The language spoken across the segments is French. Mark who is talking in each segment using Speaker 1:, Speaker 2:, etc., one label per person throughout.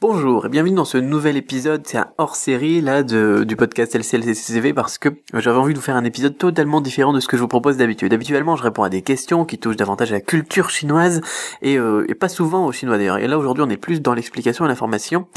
Speaker 1: Bonjour et bienvenue dans ce nouvel épisode, c'est un hors-série là du podcast LCLCCV parce que j'avais envie de vous faire un épisode totalement différent de ce que je vous propose d'habitude. Habituellement je réponds à des questions qui touchent davantage à la culture chinoise et pas souvent aux Chinois d'ailleurs. Et là aujourd'hui on est plus dans l'explication et l'information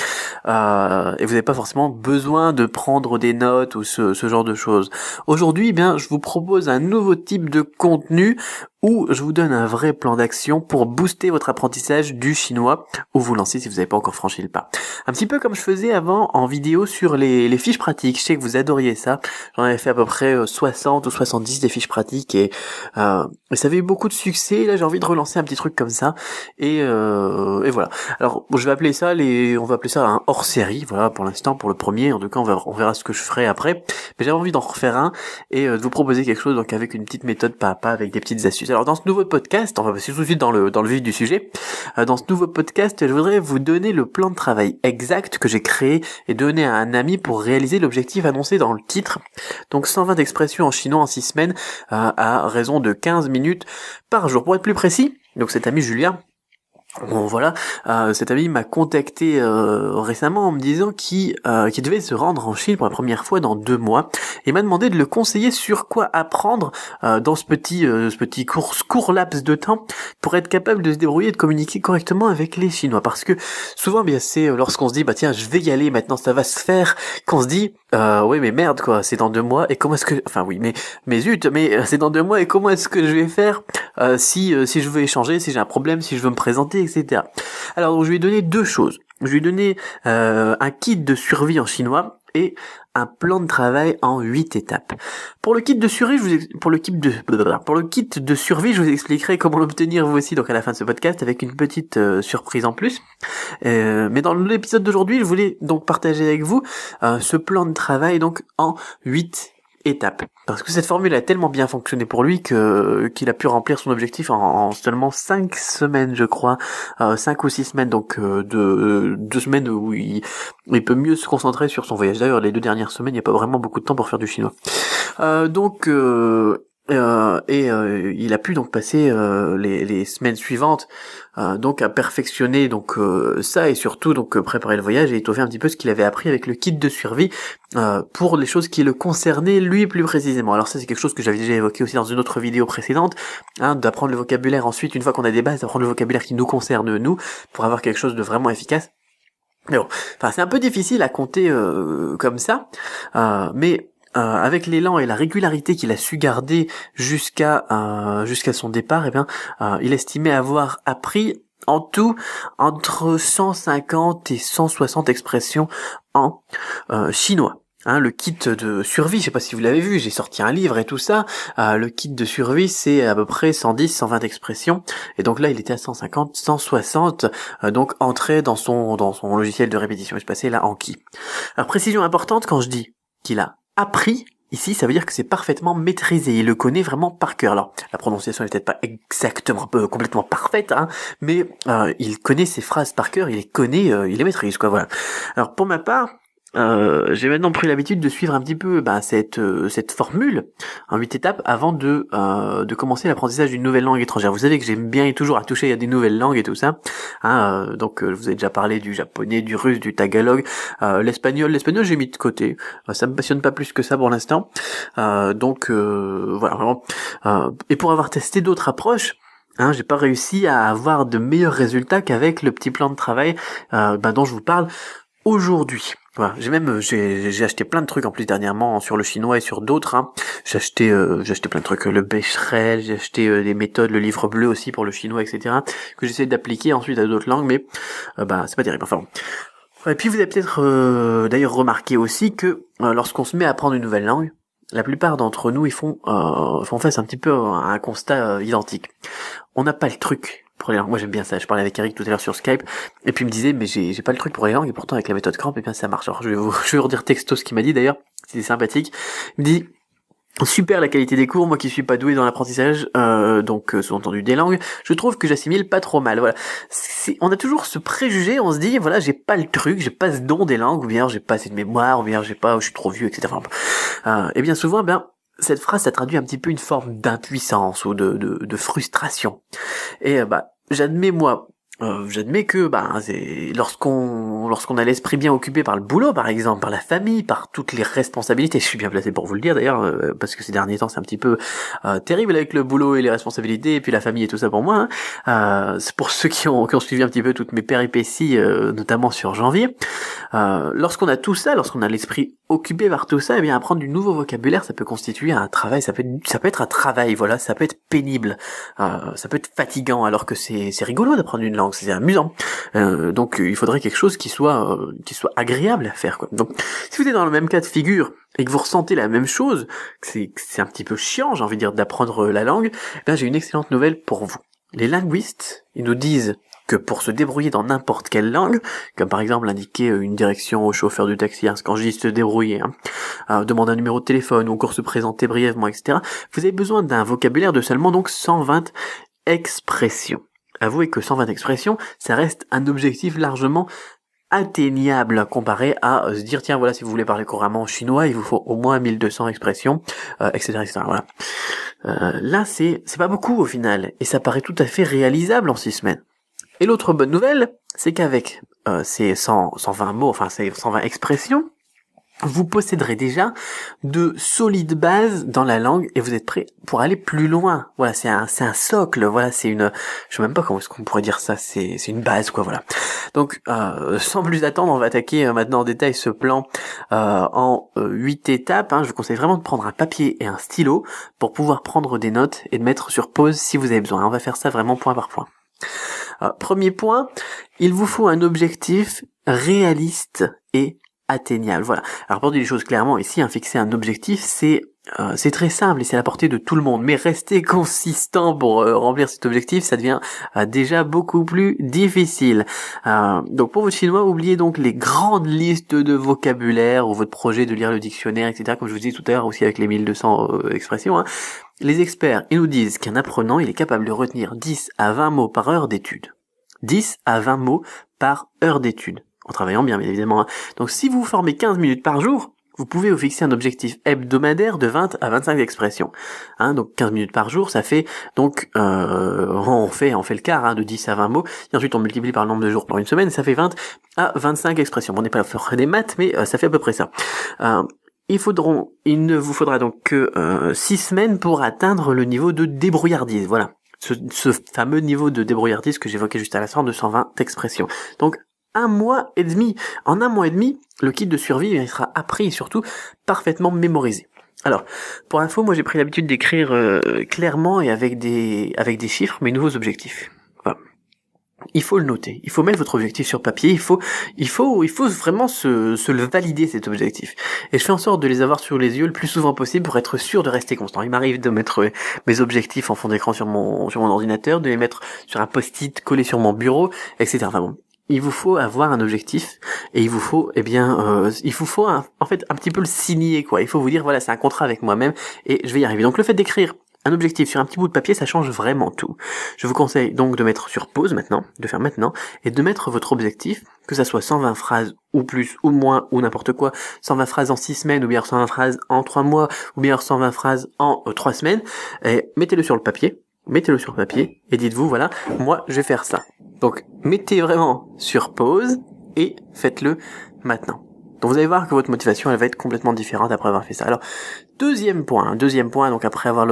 Speaker 1: et vous n'avez pas forcément besoin de prendre des notes ou ce genre de choses. Aujourd'hui je vous propose un nouveau type de contenu où je vous donne un vrai plan d'action pour booster votre apprentissage du chinois ou vous lancer si vous n'avez pas encore franchi le pas. Un petit peu comme je faisais avant en vidéo sur les fiches pratiques. Je sais que vous adoriez ça. J'en avais fait à peu près 60 ou 70 des fiches pratiques et ça avait eu beaucoup de succès. Là j'ai envie de relancer un petit truc comme ça et voilà. Alors je vais appeler ça on va appeler ça un hors-série. Voilà pour l'instant pour le premier. En tout cas on verra ce que je ferai après. Mais j'avais envie d'en refaire un et de vous proposer quelque chose donc avec une petite méthode pas à pas avec des petites astuces. Alors dans ce nouveau podcast, on va passer tout de suite dans le vif du sujet. Dans ce nouveau podcast, je voudrais vous donner le plan de travail exact que j'ai créé et donné à un ami pour réaliser l'objectif annoncé dans le titre. Donc 120 expressions en chinois en 6 semaines à raison de 15 minutes par jour. Pour être plus précis, donc cet ami Julien, bon voilà, cet ami m'a contacté récemment en me disant qu'il devait se rendre en Chine pour la première fois dans 2 mois et m'a demandé de le conseiller sur quoi apprendre dans ce petit court laps de temps pour être capable de se débrouiller et de communiquer correctement avec les Chinois. Parce que souvent c'est lorsqu'on se dit tiens je vais y aller maintenant ça va se faire qu'on se dit oui mais merde quoi c'est dans 2 mois et comment est-ce que mais zut mais c'est dans 2 mois et comment est-ce que je vais faire si je veux échanger, si j'ai un problème, si je veux me présenter, etc. Alors je lui ai donné 2 choses. Je lui ai donné un kit de survie en chinois et un plan de travail en 8 étapes. Pour le kit de survie, pour le kit de survie, je vous expliquerai comment l'obtenir vous aussi donc à la fin de ce podcast avec une petite surprise en plus. Mais dans l'épisode d'aujourd'hui, je voulais donc partager avec vous ce plan de travail donc en 8 étapes. Parce que cette formule a tellement bien fonctionné pour lui qu'il a pu remplir son objectif en seulement 5 semaines, je crois. 5 ou 6 semaines, donc 2 semaines où il peut mieux se concentrer sur son voyage. D'ailleurs, les 2 dernières semaines, il n'y a pas vraiment beaucoup de temps pour faire du chinois. Il a pu donc passer les semaines suivantes donc à perfectionner donc ça et surtout donc préparer le voyage et étoffer un petit peu ce qu'il avait appris avec le kit de survie pour les choses qui le concernaient lui plus précisément. Alors ça c'est quelque chose que j'avais déjà évoqué aussi dans une autre vidéo précédente, d'apprendre le vocabulaire ensuite une fois qu'on a des bases, d'apprendre le vocabulaire qui nous concerne nous pour avoir quelque chose de vraiment efficace. Mais bon, c'est un peu difficile à compter comme ça, mais avec l'élan et la régularité qu'il a su garder jusqu'à son départ, il estimait avoir appris en tout entre 150 et 160 expressions en chinois. Le kit de survie, je sais pas si vous l'avez vu, j'ai sorti un livre et tout ça. Le kit de survie, c'est à peu près 110, 120 expressions. Et donc là, il était à 150, 160, donc entré dans son logiciel de répétition espacée, là, Anki. Alors, précision importante, quand je dis qu'il a appris, ici, ça veut dire que c'est parfaitement maîtrisé. Il le connaît vraiment par cœur. Alors, la prononciation n'est peut-être pas exactement, complètement parfaite, mais il connaît ses phrases par cœur, il les connaît, il les maîtrise, quoi, voilà. Alors, pour ma part, j'ai maintenant pris l'habitude de suivre un petit peu cette formule en 8 étapes avant de commencer l'apprentissage d'une nouvelle langue étrangère. Vous savez que j'aime bien et toujours à toucher à des nouvelles langues et tout ça. Donc je vous ai déjà parlé du japonais, du russe, du tagalog, l'espagnol j'ai mis de côté. Ça me passionne pas plus que ça pour l'instant. Voilà vraiment. Et pour avoir testé d'autres approches, j'ai pas réussi à avoir de meilleurs résultats qu'avec le petit plan de travail dont je vous parle aujourd'hui. Voilà, j'ai acheté plein de trucs en plus dernièrement sur le chinois et sur d'autres. J'ai acheté plein de trucs, le Becherel, j'ai acheté des méthodes, le livre bleu aussi pour le chinois, etc. que j'essaie d'appliquer ensuite à d'autres langues, mais c'est pas terrible. Enfin bon. Et puis vous avez peut-être d'ailleurs remarqué aussi que lorsqu'on se met à apprendre une nouvelle langue, la plupart d'entre nous ils font face un petit peu à un constat identique. On n'a pas le truc pour les langues. Moi j'aime bien ça, je parlais avec Eric tout à l'heure sur Skype, et puis il me disait mais j'ai pas le truc pour les langues, et pourtant avec la méthode Cramp, ça marche. Alors je vais vous redire texto ce qu'il m'a dit d'ailleurs, c'était sympathique. Il me dit super la qualité des cours, moi qui suis pas doué dans l'apprentissage, sous-entendu des langues, je trouve que j'assimile pas trop mal. Voilà. On a toujours ce préjugé, on se dit voilà j'ai pas le truc, j'ai pas ce don des langues, ou bien j'ai pas assez de mémoire, ou bien je suis trop vieux, etc. Et bien souvent, cette phrase, ça traduit un petit peu une forme d'impuissance ou de frustration. Et j'admets que c'est lorsqu'on lorsqu'on a l'esprit bien occupé par le boulot, par exemple, par la famille, par toutes les responsabilités, je suis bien placé pour vous le dire d'ailleurs, parce que ces derniers temps c'est un petit peu terrible avec le boulot et les responsabilités, et puis la famille et tout ça pour moi, hein. C'est pour ceux qui ont suivi un petit peu toutes mes péripéties, notamment sur janvier. Lorsqu'on a tout ça, lorsqu'on a l'esprit occupé par tout ça, eh bien apprendre du nouveau vocabulaire, ça peut constituer un travail, ça peut être un travail, voilà, ça peut être pénible, ça peut être fatigant, alors que c'est rigolo d'apprendre une langue, c'est amusant. Donc il faudrait quelque chose qui soit agréable à faire, quoi. Donc si vous êtes dans le même cas de figure et que vous ressentez la même chose, que c'est un petit peu chiant, j'ai envie de dire, d'apprendre la langue, eh bien j'ai une excellente nouvelle pour vous. Les linguistes, ils nous disent que pour se débrouiller dans n'importe quelle langue, comme par exemple indiquer une direction au chauffeur du taxi, hein, quand je dis se débrouiller, demander un numéro de téléphone ou encore se présenter brièvement, etc., vous avez besoin d'un vocabulaire de seulement donc 120 expressions. Avouez que 120 expressions, ça reste un objectif largement atteignable comparé à se dire tiens voilà, si vous voulez parler couramment chinois, il vous faut au moins 1200 expressions, etc., etc. Voilà. Là c'est pas beaucoup au final, et ça paraît tout à fait réalisable en 6 semaines. Et l'autre bonne nouvelle, c'est qu'avec ces 120 mots, enfin ces 120 expressions, vous posséderez déjà de solides bases dans la langue et vous êtes prêt pour aller plus loin. Voilà, c'est un socle, voilà, je sais même pas comment est-ce qu'on pourrait dire ça, c'est une base, quoi, voilà. Donc, sans plus attendre, on va attaquer maintenant en détail ce plan en 8 étapes, hein. Je vous conseille vraiment de prendre un papier et un stylo pour pouvoir prendre des notes et de mettre sur pause si vous avez besoin. On va faire ça vraiment point par point. Premier point, il vous faut un objectif réaliste et atteignable. Voilà. Alors pour dire les choses clairement, ici, fixer un objectif, c'est très simple et c'est à la portée de tout le monde. Mais rester consistant pour remplir cet objectif, ça devient déjà beaucoup plus difficile. Donc pour votre chinois, oubliez donc les grandes listes de vocabulaire ou votre projet de lire le dictionnaire, etc. Comme je vous disais tout à l'heure aussi avec les 1200 expressions. Hein. Les experts, ils nous disent qu'un apprenant, il est capable de retenir 10 à 20 mots par heure d'étude. 10 à 20 mots par heure d'étude. En travaillant bien évidemment. Hein. Donc si vous vous formez 15 minutes par jour, vous pouvez vous fixer un objectif hebdomadaire de 20 à 25 expressions. Hein, donc 15 minutes par jour, ça fait donc on fait le quart, hein, de 10 à 20 mots, et ensuite on multiplie par le nombre de jours pour une semaine, ça fait 20 à 25 expressions. Bon, on n'est pas à faire des maths, mais ça fait à peu près ça. Il ne vous faudra donc que 6 semaines pour atteindre le niveau de débrouillardise. Voilà. Ce fameux niveau de débrouillardise que j'évoquais juste à l'instant de 120 expressions. Donc, 1 mois et demi. En 1 mois et demi, le kit de survie, il sera appris et surtout parfaitement mémorisé. Alors, pour info, moi j'ai pris l'habitude d'écrire clairement et avec des chiffres mes nouveaux objectifs. Voilà. Il faut le noter, il faut mettre votre objectif sur papier, il faut vraiment se le valider, cet objectif. Et je fais en sorte de les avoir sur les yeux le plus souvent possible pour être sûr de rester constant. Il m'arrive de mettre mes objectifs en fond d'écran sur mon ordinateur, de les mettre sur un post-it collé sur mon bureau, etc. Enfin bon. Il vous faut avoir un objectif et il vous faut en fait un petit peu le signer, quoi. Il faut vous dire voilà, c'est un contrat avec moi-même et je vais y arriver. Donc le fait d'écrire un objectif sur un petit bout de papier, ça change vraiment tout. Je vous conseille donc de mettre sur pause maintenant, de faire maintenant, et de mettre votre objectif, que ça soit 120 phrases ou plus ou moins ou n'importe quoi, 120 phrases en 6 semaines ou bien 120 phrases en 3 mois ou bien 120 phrases en 3 semaines, et mettez-le sur papier et dites-vous voilà, moi je vais faire ça. Donc mettez vraiment sur pause et faites-le maintenant. Donc vous allez voir que votre motivation elle va être complètement différente après avoir fait ça. Alors deuxième point, donc après avoir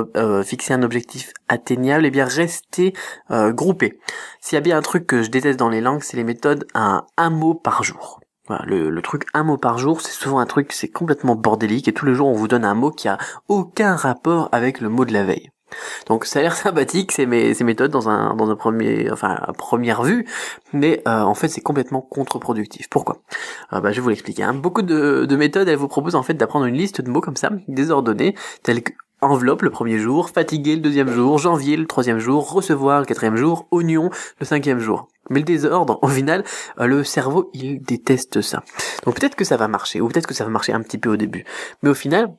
Speaker 1: fixé un objectif atteignable, eh bien restez groupé. S'il y a bien un truc que je déteste dans les langues, c'est les méthodes à un mot par jour. Voilà, le truc un mot par jour, c'est souvent un truc c'est complètement bordélique et tous les jours on vous donne un mot qui a aucun rapport avec le mot de la veille. Donc ça a l'air sympathique ces méthodes à première vue, mais en fait c'est complètement contre-productif. Pourquoi ? Je vais vous l'expliquer. Hein. Beaucoup de méthodes elles vous proposent en fait d'apprendre une liste de mots comme ça, désordonnés, tels que enveloppe le premier jour, fatigué le deuxième jour, janvier le troisième jour, recevoir le quatrième jour, oignon le cinquième jour. Mais le désordre, au final, le cerveau il déteste ça. Donc peut-être que ça va marcher, ou peut-être que ça va marcher un petit peu au début, mais au final,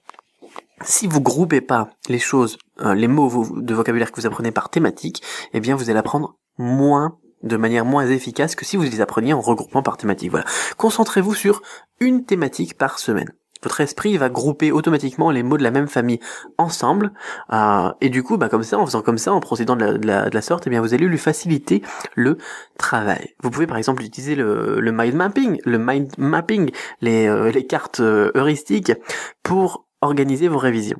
Speaker 1: si vous groupez pas les choses, les mots de vocabulaire que vous apprenez par thématique, eh bien vous allez apprendre de manière moins efficace que si vous les appreniez en regroupement par thématique. Voilà. Concentrez-vous sur une thématique par semaine. Votre esprit va grouper automatiquement les mots de la même famille ensemble, et du coup, comme ça, en faisant comme ça, en procédant de la sorte, eh bien, vous allez lui faciliter le travail. Vous pouvez par exemple utiliser le mind mapping, les cartes heuristiques pour organiser vos révisions.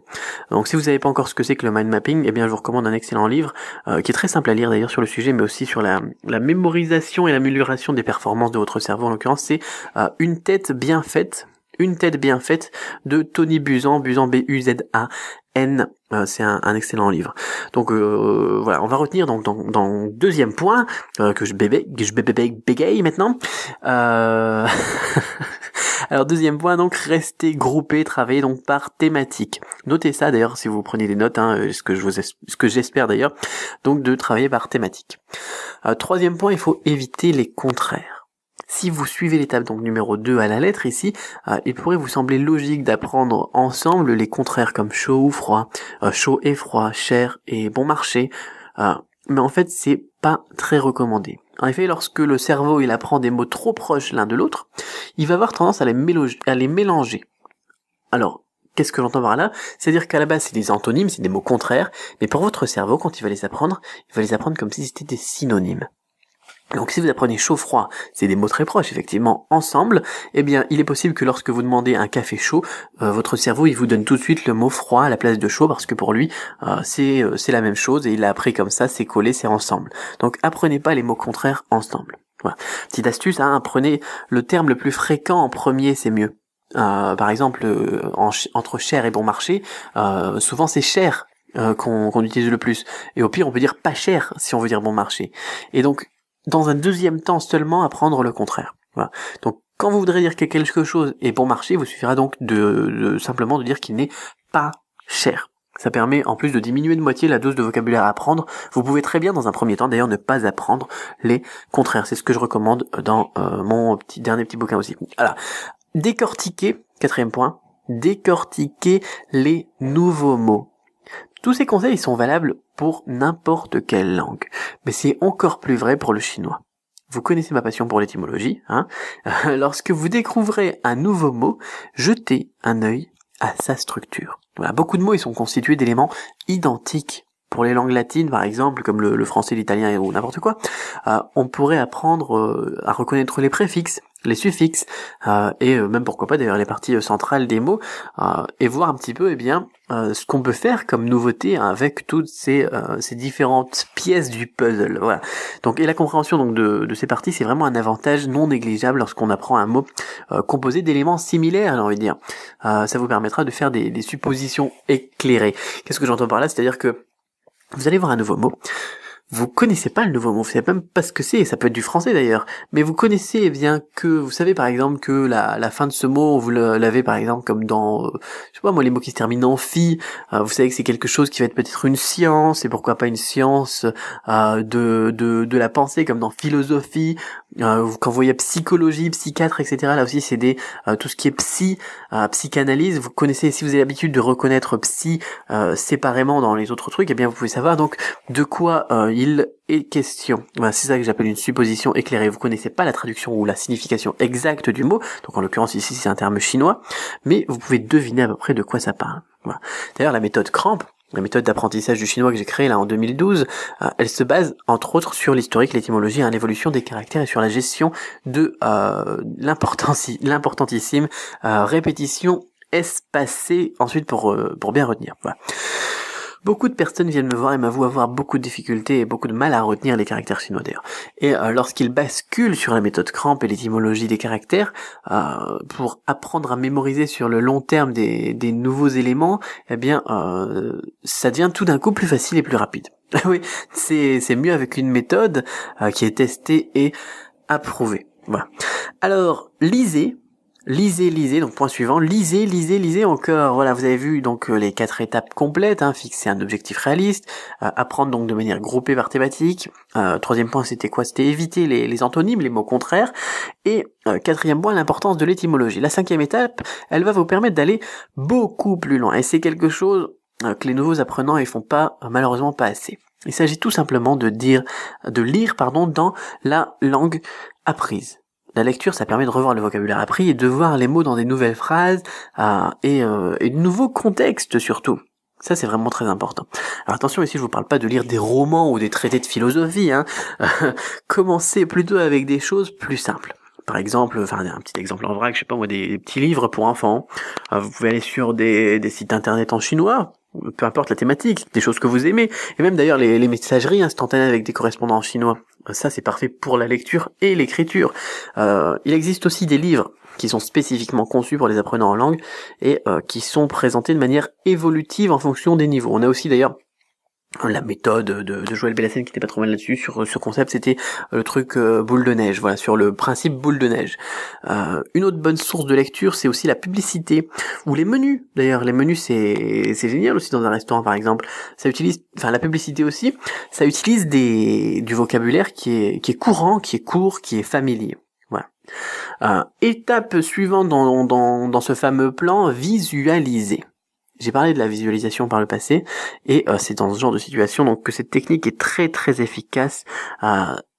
Speaker 1: Donc si vous savez pas encore ce que c'est que le mind mapping, eh bien je vous recommande un excellent livre qui est très simple à lire d'ailleurs sur le sujet, mais aussi sur la mémorisation et l'amélioration des performances de votre cerveau. En l'occurrence, c'est Une tête bien faite de Tony Buzan, Buzan. C'est un excellent livre. Donc voilà, on va retenir donc dans deuxième point que je bégaye maintenant. Alors deuxième point, donc rester groupé, travailler donc par thématique. Notez ça d'ailleurs si vous prenez des notes, ce que j'espère d'ailleurs, donc de travailler par thématique. Troisième point, il faut éviter les contraires. Si vous suivez l'étape donc numéro 2 à la lettre ici, il pourrait vous sembler logique d'apprendre ensemble les contraires comme chaud ou froid, chaud et froid, cher et bon marché, mais en fait c'est pas très recommandé. En effet, lorsque le cerveau il apprend des mots trop proches l'un de l'autre, il va avoir tendance à les mélanger. Alors, qu'est-ce que j'entends par là? C'est-à-dire qu'à la base c'est des antonymes, c'est des mots contraires, mais pour votre cerveau, quand il va les apprendre comme si c'était des synonymes. Donc si vous apprenez chaud-froid, c'est des mots très proches effectivement ensemble, eh bien il est possible que lorsque vous demandez un café chaud, votre cerveau il vous donne tout de suite le mot froid à la place de chaud parce que pour lui c'est la même chose et il l'a appris comme ça, c'est collé, c'est ensemble. Donc apprenez pas les mots contraires ensemble. Voilà. Petite astuce, prenez le terme le plus fréquent en premier, c'est mieux. Par exemple entre cher et bon marché, souvent c'est cher qu'on utilise le plus. Et au pire on peut dire pas cher si on veut dire bon marché. Et donc dans un deuxième temps seulement apprendre le contraire. Voilà. Donc quand vous voudrez dire que quelque chose est bon marché, vous suffira donc de simplement de dire qu'il n'est pas cher. Ça permet en plus de diminuer de moitié la dose de vocabulaire à apprendre. Vous pouvez très bien dans un premier temps d'ailleurs ne pas apprendre les contraires. C'est ce que je recommande dans mon dernier petit bouquin aussi. Voilà. Décortiquer, quatrième point, décortiquer les nouveaux mots. Tous ces conseils sont valables pour n'importe quelle langue, mais c'est encore plus vrai pour le chinois. Vous connaissez ma passion pour l'étymologie, Lorsque vous découvrirez un nouveau mot, jetez un œil à sa structure. Voilà, beaucoup de mots ils sont constitués d'éléments identiques. Pour les langues latines, par exemple, comme le français, l'italien ou n'importe quoi, on pourrait apprendre à reconnaître les préfixes, les suffixes, et même pourquoi pas d'ailleurs les parties centrales des mots, et voir un petit peu ce qu'on peut faire comme nouveauté avec toutes ces différentes pièces du puzzle. Voilà. Donc et la compréhension donc de ces parties, c'est vraiment un avantage non négligeable lorsqu'on apprend un mot composé d'éléments similaires, j'ai envie de dire. Ça vous permettra de faire des suppositions éclairées. Qu'est-ce que j'entends par là? C'est-à-dire que vous allez voir un nouveau mot, vous connaissez pas le nouveau mot, vous savez même pas ce que c'est, ça peut être du français d'ailleurs, mais vous connaissez vous savez par exemple que la fin de ce mot, vous l'avez par exemple comme dans, je sais pas moi, les mots qui se terminent en phi, vous savez que c'est quelque chose qui va être peut-être une science, et pourquoi pas une science de la pensée, comme dans philosophie, quand vous voyez psychologie, psychiatre, etc., là aussi c'est tout ce qui est psychanalyse, vous connaissez, si vous avez l'habitude de reconnaître psy séparément dans les autres trucs, eh bien vous pouvez savoir donc de quoi il est question. Voilà, c'est ça que j'appelle une supposition éclairée. Vous connaissez pas la traduction ou la signification exacte du mot, donc en l'occurrence ici c'est un terme chinois, mais vous pouvez deviner à peu près de quoi ça parle. Voilà. D'ailleurs la méthode Cramp, la méthode d'apprentissage du chinois que j'ai créée là en 2012, elle se base entre autres sur l'historique, l'étymologie, l'évolution des caractères et sur la gestion de l'importantissime répétition espacée ensuite pour bien retenir. Voilà. Beaucoup de personnes viennent me voir et m'avouent avoir beaucoup de difficultés et beaucoup de mal à retenir les caractères chinois d'ailleurs. Et lorsqu'ils basculent sur la méthode Cramp et l'étymologie des caractères, pour apprendre à mémoriser sur le long terme des nouveaux éléments, ça devient tout d'un coup plus facile et plus rapide. Oui, c'est mieux avec une méthode qui est testée et approuvée. Voilà. Alors, lisez, donc point suivant, lisez encore. Voilà, vous avez vu donc les 4 étapes complètes, fixer un objectif réaliste, apprendre donc de manière groupée par thématique. Troisième point, c'était quoi? C'était éviter les antonymes, les mots contraires. Et quatrième point, l'importance de l'étymologie. La 5e étape, elle va vous permettre d'aller beaucoup plus loin. Et c'est quelque chose que les nouveaux apprenants ils font malheureusement pas assez. Il s'agit tout simplement de lire dans la langue apprise. la lecture, ça permet de revoir le vocabulaire appris et de voir les mots dans des nouvelles phrases et de nouveaux contextes surtout. Ça, c'est vraiment très important. Alors attention, ici, je vous parle pas de lire des romans ou des traités de philosophie. Commencez plutôt avec des choses plus simples. Par exemple, un petit exemple en vrac, je sais pas moi, des petits livres pour enfants. Vous pouvez aller sur des sites internet en chinois, peu importe la thématique, des choses que vous aimez, et même d'ailleurs les messageries instantanées avec des correspondants en chinois. Ça, c'est parfait pour la lecture et l'écriture. Il existe aussi des livres qui sont spécifiquement conçus pour les apprenants en langue et qui sont présentés de manière évolutive en fonction des niveaux. On a aussi d'ailleurs la méthode de Joël Bellassène qui était pas trop mal là-dessus sur ce concept, c'était le truc boule de neige, voilà, sur le principe boule de neige. Une autre bonne source de lecture, c'est aussi la publicité ou les menus. D'ailleurs, les menus c'est génial aussi dans un restaurant par exemple. Ça utilise, la publicité aussi, ça utilise du vocabulaire qui est courant, qui est court, qui est familier. Voilà. Étape suivante dans ce fameux plan, visualiser. J'ai parlé de la visualisation par le passé, et c'est dans ce genre de situation donc que cette technique est très très efficace.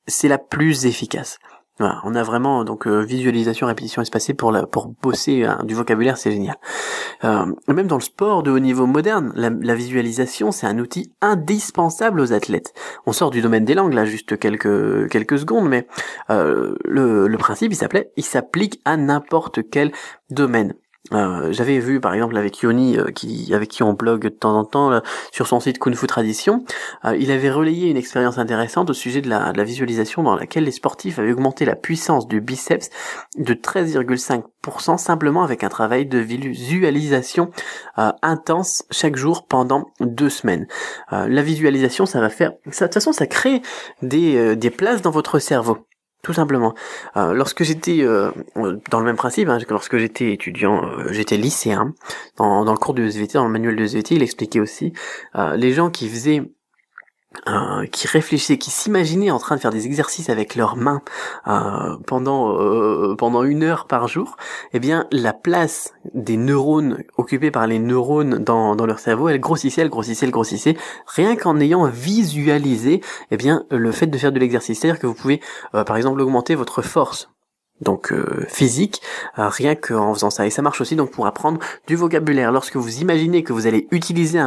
Speaker 1: C'est la plus efficace. Voilà, on a vraiment donc visualisation, répétition espacée pour bosser du vocabulaire, c'est génial. Même dans le sport de haut niveau moderne, la visualisation c'est un outil indispensable aux athlètes. On sort du domaine des langues là juste quelques secondes, mais le principe il s'applique à n'importe quel domaine. J'avais vu par exemple avec Yoni avec qui on blogue de temps en temps sur son site Kung Fu Tradition, il avait relayé une expérience intéressante au sujet de la visualisation dans laquelle les sportifs avaient augmenté la puissance du biceps de 13,5% simplement avec un travail de visualisation intense chaque jour pendant 2 semaines. La visualisation, ça de toute façon ça crée des places dans votre cerveau. Tout simplement. Lorsque j'étais dans le même principe, lorsque j'étais étudiant, j'étais lycéen, dans le cours de SVT, dans le manuel de SVT, il expliquait aussi les gens qui réfléchissaient, qui s'imaginaient en train de faire des exercices avec leurs mains pendant 1 heure par jour, eh bien la place des neurones occupés par les neurones dans leur cerveau, elle grossissait, rien qu'en ayant visualisé eh bien le fait de faire de l'exercice. C'est-à-dire que vous pouvez par exemple augmenter votre force donc physique, rien qu'en faisant ça. Et ça marche aussi donc pour apprendre du vocabulaire. Lorsque vous imaginez que vous allez utiliser un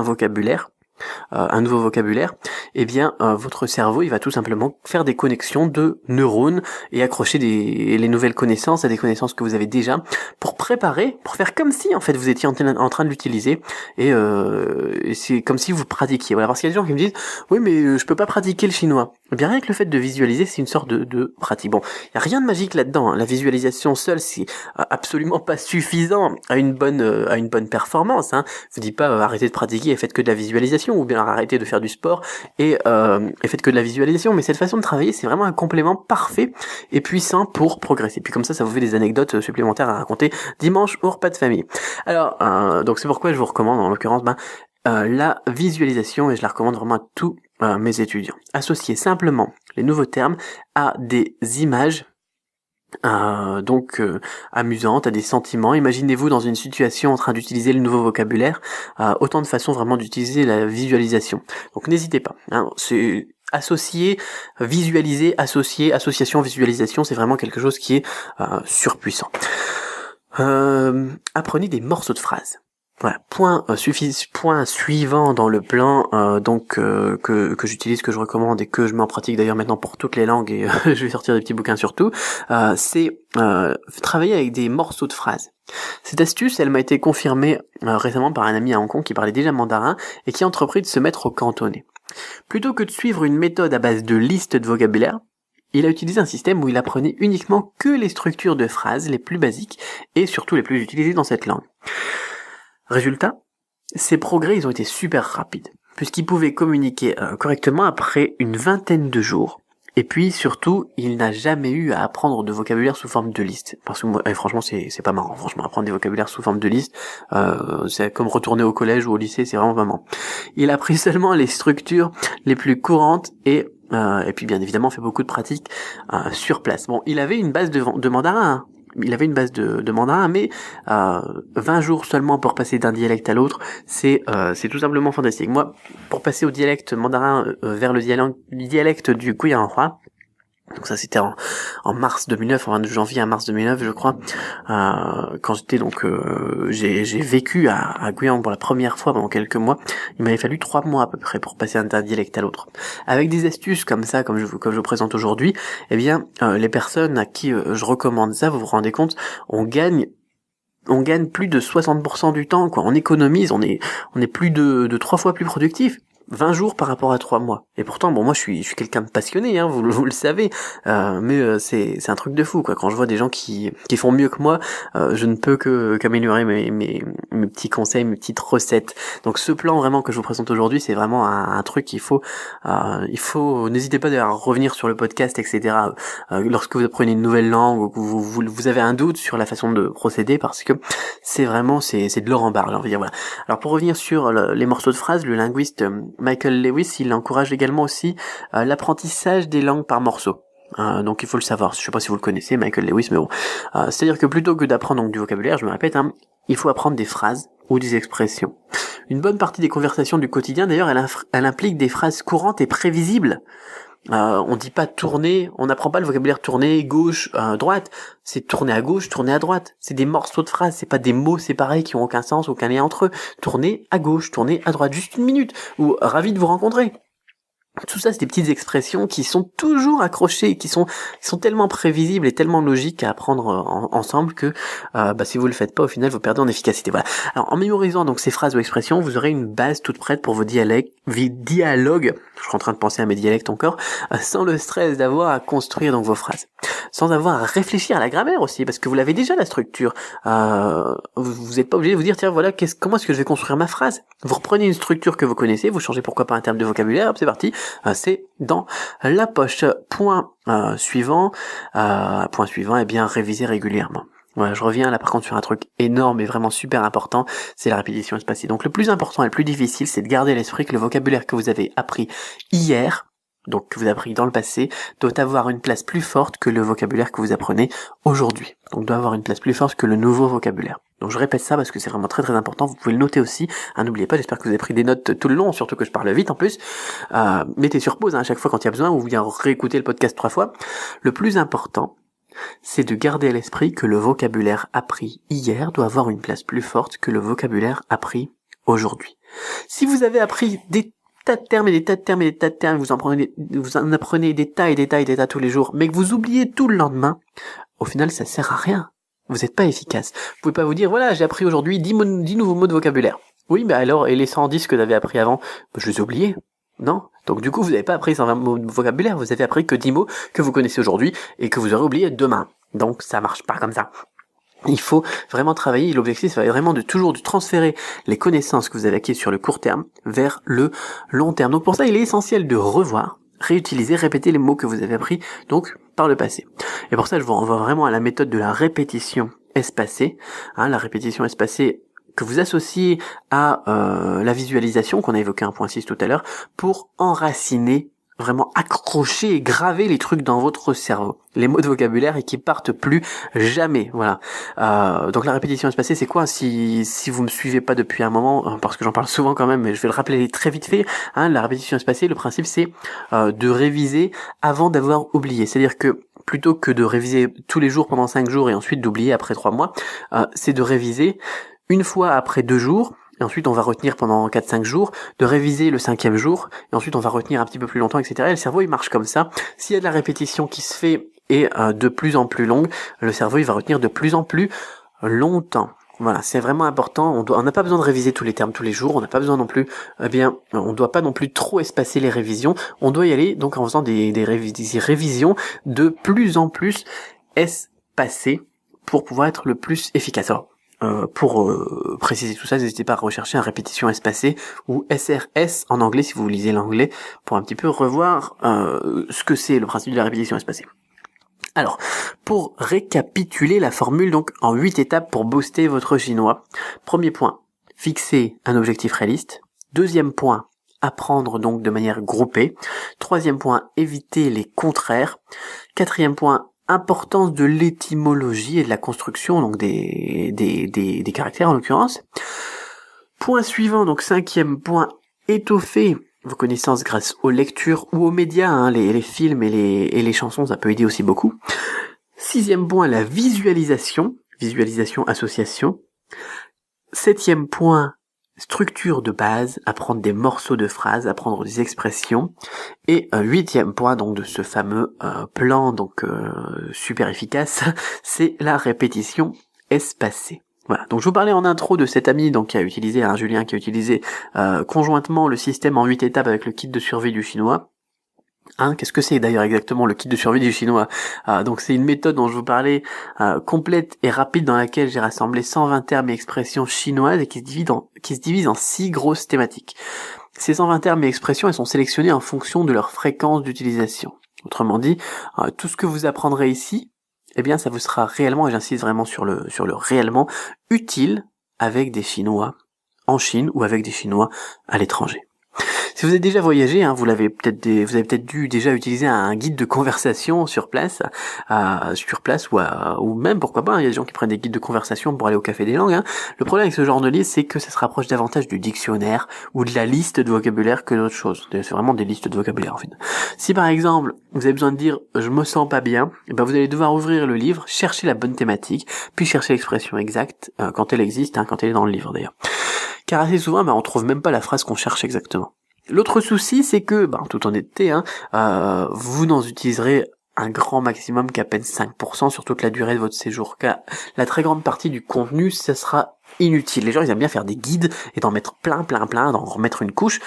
Speaker 1: nouveau vocabulaire, eh bien votre cerveau il va tout simplement faire des connexions de neurones et accrocher les nouvelles connaissances à des connaissances que vous avez déjà pour faire comme si en fait vous étiez en train de l'utiliser et c'est comme si vous pratiquiez. Voilà, parce qu'il y a des gens qui me disent oui mais je peux pas pratiquer le chinois. Eh bien rien que le fait de visualiser c'est une sorte de pratique. Bon, il y a rien de magique là-dedans, La visualisation seule c'est absolument pas suffisant à une bonne performance. Je vous dis pas arrêtez de pratiquer et faites que de la visualisation, ou bien arrêtez de faire du sport et faites que de la visualisation, mais cette façon de travailler c'est vraiment un complément parfait et puissant pour progresser. Puis comme ça vous fait des anecdotes supplémentaires à raconter dimanche au repas de famille. Alors donc c'est pourquoi je vous recommande en l'occurrence la visualisation, et je la recommande vraiment à tous mes étudiants. Associez simplement les nouveaux termes à des images amusantes, à des sentiments. Imaginez-vous dans une situation en train d'utiliser le nouveau vocabulaire, autant de façons vraiment d'utiliser la visualisation. Donc n'hésitez pas, c'est associer, visualiser, association, visualisation, c'est vraiment quelque chose qui est surpuissant. Apprenez des morceaux de phrases. Voilà, point suivant dans le plan que j'utilise, que je recommande et que je mets en pratique d'ailleurs maintenant pour toutes les langues, et je vais sortir des petits bouquins surtout, c'est travailler avec des morceaux de phrases. Cette astuce, elle m'a été confirmée récemment par un ami à Hong Kong qui parlait déjà mandarin et qui a entrepris de se mettre au cantonais. Plutôt que de suivre une méthode à base de listes de vocabulaire, il a utilisé un système où il apprenait uniquement que les structures de phrases les plus basiques et surtout les plus utilisées dans cette langue. Résultat, ses progrès ils ont été super rapides, puisqu'il pouvait communiquer correctement après une 20aine de jours, et puis surtout, il n'a jamais eu à apprendre de vocabulaire sous forme de liste, parce que moi, franchement c'est pas marrant, franchement apprendre des vocabulaires sous forme de liste, c'est comme retourner au collège ou au lycée, c'est vraiment pas marrant. Il a appris seulement les structures les plus courantes et puis bien évidemment fait beaucoup de pratiques sur place. Bon, il avait une base de mandarin, il avait une base de mandarin, mais 20 jours seulement pour passer d'un dialecte à l'autre, c'est tout simplement fantastique. Moi, pour passer au dialecte mandarin vers le dialecte du Guyanghua, Donc ça c'était en mars 2009, en janvier à mars 2009 je crois, quand j'étais donc j'ai vécu à Guyane pour la première fois pendant quelques mois. Il m'avait fallu 3 mois à peu près pour passer d'un dialecte à l'autre. Avec des astuces comme ça, comme je vous présente aujourd'hui, eh bien les personnes à qui je recommande ça, vous vous rendez compte, on gagne plus de 60% du temps, quoi. On économise, on est plus de 3 fois plus productif. 20 jours par rapport à 3 mois. Et pourtant, bon, moi, je suis quelqu'un de passionné, hein, vous le savez. Mais c'est un truc de fou, quoi. Quand je vois des gens qui font mieux que moi, je ne peux qu'améliorer mes petits conseils, mes petites recettes. Donc, ce plan vraiment que je vous présente aujourd'hui, c'est vraiment un truc qu'il faut, n'hésitez pas d'ailleurs à revenir sur le podcast, etc. Lorsque vous apprenez une nouvelle langue ou que vous avez un doute sur la façon de procéder, parce que c'est vraiment, c'est de l'or en barre, j'ai envie de dire, voilà. Alors, pour revenir sur les morceaux de phrases, le linguiste Michael Lewis, il encourage également aussi l'apprentissage des langues par morceaux. Donc il faut le savoir, je sais pas si vous le connaissez, Michael Lewis, mais bon. C'est-à-dire que plutôt que d'apprendre donc du vocabulaire, je me répète, hein, il faut apprendre des phrases ou des expressions. Une bonne partie des conversations du quotidien, d'ailleurs, elle implique des phrases courantes et prévisibles. On dit pas tourner, on n'apprend pas le vocabulaire tourner gauche, droite, c'est tourner à gauche, tourner à droite. C'est des morceaux de phrases, c'est pas des mots séparés qui ont aucun sens, aucun lien entre eux. Tourner à gauche, tourner à droite, juste 1 minute, ou ravi de vous rencontrer. Tout ça, c'est des petites expressions qui sont toujours accrochées, qui sont tellement prévisibles et tellement logiques à apprendre ensemble que si vous le faites pas, au final, vous perdez en efficacité. Voilà. Alors, en mémorisant donc ces phrases ou expressions, vous aurez une base toute prête pour vos dialogues. Je suis en train de penser à mes dialectes encore, sans le stress d'avoir à construire donc vos phrases, sans avoir à réfléchir à la grammaire aussi, parce que vous l'avez déjà la structure. Vous n'êtes pas obligé de vous dire tiens voilà comment est-ce que je vais construire ma phrase. Vous reprenez une structure que vous connaissez, vous changez pourquoi pas un terme de vocabulaire, hop, c'est parti. C'est dans la poche. Point suivant, eh bien réviser régulièrement. Voilà, je reviens là par contre sur un truc énorme et vraiment super important, c'est la répétition espacée. Donc le plus important et le plus difficile, c'est de garder à l'esprit que le vocabulaire que vous avez appris hier, donc que vous avez appris dans le passé, doit avoir une place plus forte que le vocabulaire que vous apprenez aujourd'hui. Donc doit avoir une place plus forte que le nouveau vocabulaire. Donc je répète ça parce que c'est vraiment très très important, vous pouvez le noter aussi, n'oubliez pas, j'espère que vous avez pris des notes tout le long, surtout que je parle vite en plus. Mettez sur pause à chaque fois quand il y a besoin, ou bien réécoutez le podcast 3 fois. Le plus important, c'est de garder à l'esprit que le vocabulaire appris hier doit avoir une place plus forte que le vocabulaire appris aujourd'hui. Si vous avez appris des tas de termes et des tas de termes et des tas de termes, vous en apprenez des tas et des tas et des tas tous les jours, mais que vous oubliez tout le lendemain, au final ça sert à rien. Vous n'êtes pas efficace. Vous pouvez pas vous dire, voilà, j'ai appris aujourd'hui 10 nouveaux mots de vocabulaire. Oui, mais alors, et les 110 que vous avez appris avant, je les ai oubliés. Non? Donc du coup, vous n'avez pas appris 120 mots de vocabulaire, vous avez appris que 10 mots que vous connaissez aujourd'hui et que vous aurez oubliés demain. Donc ça marche pas comme ça. Il faut vraiment travailler, l'objectif c'est vraiment de transférer les connaissances que vous avez acquises sur le court terme vers le long terme. Donc pour ça, il est essentiel de revoir, réutiliser, répéter les mots que vous avez appris donc par le passé. Et pour ça, je vous renvoie vraiment à la méthode de la répétition espacée. La répétition espacée que vous associez à la visualisation, qu'on a évoqué 1.6 tout à l'heure, pour enraciner, vraiment accrocher et graver les trucs dans votre cerveau. Les mots de vocabulaire et qui partent plus jamais. Voilà. Donc la répétition espacée, c'est quoi? Si vous me suivez pas depuis un moment, parce que j'en parle souvent quand même, mais je vais le rappeler très vite fait, la répétition espacée, le principe c'est de réviser avant d'avoir oublié. C'est-à-dire que plutôt que de réviser tous les jours pendant 5 jours et ensuite d'oublier après 3 mois, c'est de réviser une fois après 2 jours, et ensuite on va retenir pendant 4-5 jours, de réviser le 5e jour, et ensuite on va retenir un petit peu plus longtemps, etc. Et le cerveau il marche comme ça. S'il y a de la répétition qui se fait et de plus en plus longue, le cerveau il va retenir de plus en plus longtemps. Voilà, c'est vraiment important. On n'a pas besoin de réviser tous les termes tous les jours. On n'a pas besoin non plus. On doit pas non plus trop espacer les révisions. On doit y aller donc en faisant des révisions de plus en plus espacées pour pouvoir être le plus efficace. Alors, pour préciser tout ça, n'hésitez pas à rechercher un répétition espacée ou SRS en anglais si vous lisez l'anglais pour un petit peu revoir ce que c'est le principe de la répétition espacée. Alors, pour récapituler la formule donc en 8 étapes pour booster votre chinois. Premier point, fixer un objectif réaliste. Deuxième point, apprendre donc de manière groupée. Troisième point, éviter les contraires. Quatrième point, importance de l'étymologie et de la construction, donc des caractères en l'occurrence. Point suivant, donc 5e point, étoffer vos connaissances grâce aux lectures ou aux médias, hein, les films et les chansons, ça peut aider aussi beaucoup. 6e point, la visualisation association. 7e point, structure de base, apprendre des morceaux de phrases, apprendre des expressions. Et 8e point donc de ce fameux plan super efficace, c'est la répétition espacée. Voilà, donc je vous parlais en intro de cet ami donc qui a utilisé, Julien, qui a utilisé conjointement le système en 8 étapes avec le kit de survie du chinois. Qu'est-ce que c'est d'ailleurs exactement le kit de survie du chinois? Donc c'est une méthode dont je vous parlais, complète et rapide, dans laquelle j'ai rassemblé 120 termes et expressions chinoises et qui se divise en 6 grosses thématiques. Ces 120 termes et expressions, elles sont sélectionnées en fonction de leur fréquence d'utilisation. Autrement dit, tout ce que vous apprendrez ici, eh bien ça vous sera réellement, et j'insiste vraiment sur le réellement, utile avec des Chinois en Chine ou avec des Chinois à l'étranger. Si vous avez déjà voyagé, vous avez peut-être dû déjà utiliser un guide de conversation sur place, ou même pourquoi pas, il y a des gens qui prennent des guides de conversation pour aller au café des langues. Le problème avec ce genre de livre, c'est que ça se rapproche davantage du dictionnaire ou de la liste de vocabulaire que d'autres choses. C'est vraiment des listes de vocabulaire en fait. Si par exemple vous avez besoin de dire je me sens pas bien, vous allez devoir ouvrir le livre, chercher la bonne thématique, puis chercher l'expression exacte quand elle existe, quand elle est dans le livre d'ailleurs. Car assez souvent, on trouve même pas la phrase qu'on cherche exactement. L'autre souci, c'est que, en toute honnêteté, vous n'en utiliserez un grand maximum qu'à peine 5% sur toute la durée de votre séjour, car la très grande partie du contenu, ça sera inutile. Les gens, ils aiment bien faire des guides et d'en mettre plein, d'en remettre une couche,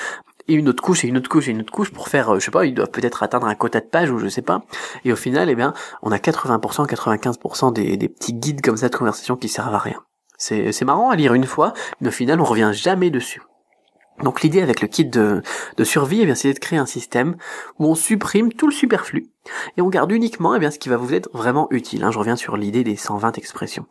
Speaker 1: et une autre couche, et une autre couche, et une autre couche pour faire, ils doivent peut-être atteindre un quota de page, ou je sais pas. Et au final, on a 80%, 95% des petits guides comme ça de conversation qui servent à rien. C'est marrant à lire une fois, mais au final, on revient jamais dessus. Donc l'idée avec le kit de survie, c'est de créer un système où on supprime tout le superflu et on garde uniquement ce qui va vous être vraiment utile. Je reviens sur l'idée des 120 expressions.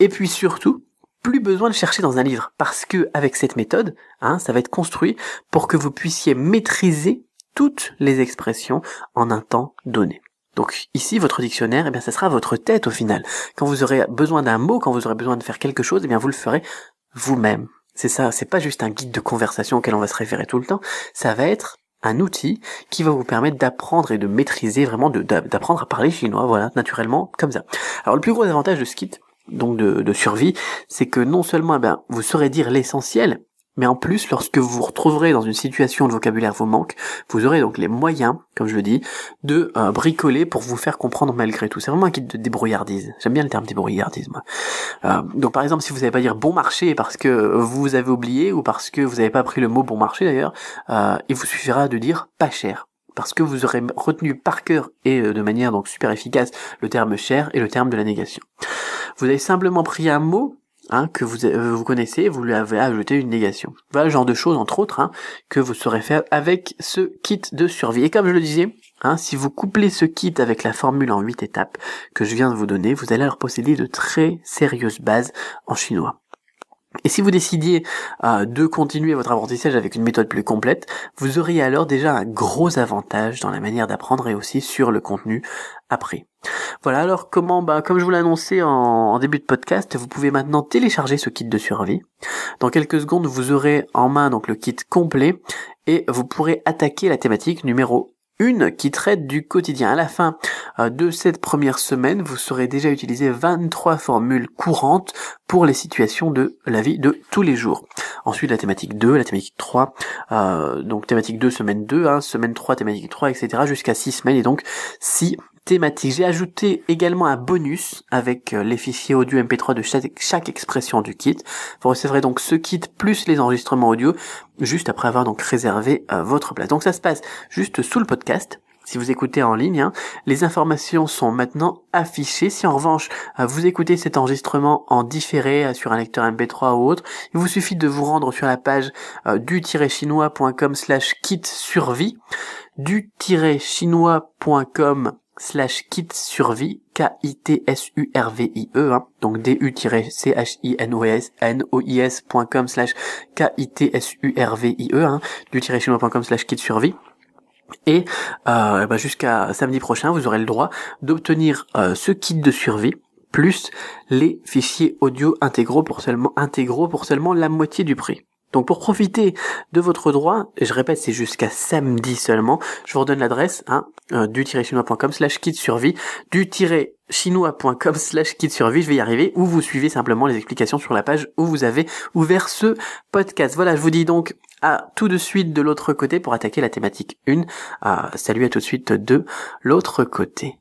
Speaker 1: Et puis surtout, plus besoin de chercher dans un livre, parce que avec cette méthode, ça va être construit pour que vous puissiez maîtriser toutes les expressions en un temps donné. Donc ici, votre dictionnaire, ça sera votre tête au final. Quand vous aurez besoin d'un mot, quand vous aurez besoin de faire quelque chose, vous le ferez vous-même. C'est ça, c'est pas juste un guide de conversation auquel on va se référer tout le temps, ça va être un outil qui va vous permettre d'apprendre et de maîtriser, vraiment d'apprendre à parler chinois, voilà, naturellement, comme ça. Alors le plus gros avantage de ce kit, donc de survie, c'est que non seulement vous saurez dire l'essentiel, mais en plus, lorsque vous vous retrouverez dans une situation où le vocabulaire vous manque, vous aurez donc les moyens, comme je le dis, de bricoler pour vous faire comprendre malgré tout. C'est vraiment un kit de débrouillardise. J'aime bien le terme débrouillardise, moi. Donc par exemple, si vous n'avez pas dire bon marché parce que vous avez oublié, ou parce que vous n'avez pas pris le mot bon marché d'ailleurs, il vous suffira de dire pas cher. Parce que vous aurez retenu par cœur et de manière donc super efficace le terme cher et le terme de la négation. Vous avez simplement pris un mot que vous connaissez, vous lui avez ajouté une négation. Voilà le genre de choses, entre autres, que vous saurez faire avec ce kit de survie. Et comme je le disais, si vous couplez ce kit avec la formule en 8 étapes que je viens de vous donner, vous allez alors posséder de très sérieuses bases en chinois. Et si vous décidiez de continuer votre apprentissage avec une méthode plus complète, vous auriez alors déjà un gros avantage dans la manière d'apprendre et aussi sur le contenu après. Voilà, alors comment, comme je vous l'ai annoncé en début de podcast, vous pouvez maintenant télécharger ce kit de survie. Dans quelques secondes, vous aurez en main donc le kit complet et vous pourrez attaquer la thématique numéro 1 qui traite du quotidien. À la fin de cette première semaine, vous saurez déjà utiliser 23 formules courantes pour les situations de la vie de tous les jours. Ensuite, la thématique 2, la thématique 3, donc thématique 2, semaine 2, semaine 3, thématique 3, etc. jusqu'à 6 semaines, et donc 6 thématiques. J'ai ajouté également un bonus avec les fichiers audio MP3 de chaque expression du kit. Vous recevrez donc ce kit plus les enregistrements audio juste après avoir donc réservé votre place. Donc ça se passe juste sous le podcast. Si vous écoutez en ligne, les informations sont maintenant affichées. Si en revanche, vous écoutez cet enregistrement en différé sur un lecteur MP3 ou autre, il vous suffit de vous rendre sur la page du-chinois.com/kit-survie, du-chinois.com/kit-survie, KITSURVIE, donc du-chinois.com/KITSURVIE, du-chinois.com/kit-survie. Et jusqu'à samedi prochain, vous aurez le droit d'obtenir ce kit de survie plus les fichiers audio intégraux pour seulement la moitié du prix. Donc pour profiter de votre droit, et je répète, c'est jusqu'à samedi seulement, je vous redonne l'adresse, du-chinois.com/kidsurvie, du-chinois.com/kidsurvie, je vais y arriver, ou vous suivez simplement les explications sur la page où vous avez ouvert ce podcast. Voilà, je vous dis donc à tout de suite de l'autre côté pour attaquer la thématique 1. Salut à tout de suite de l'autre côté.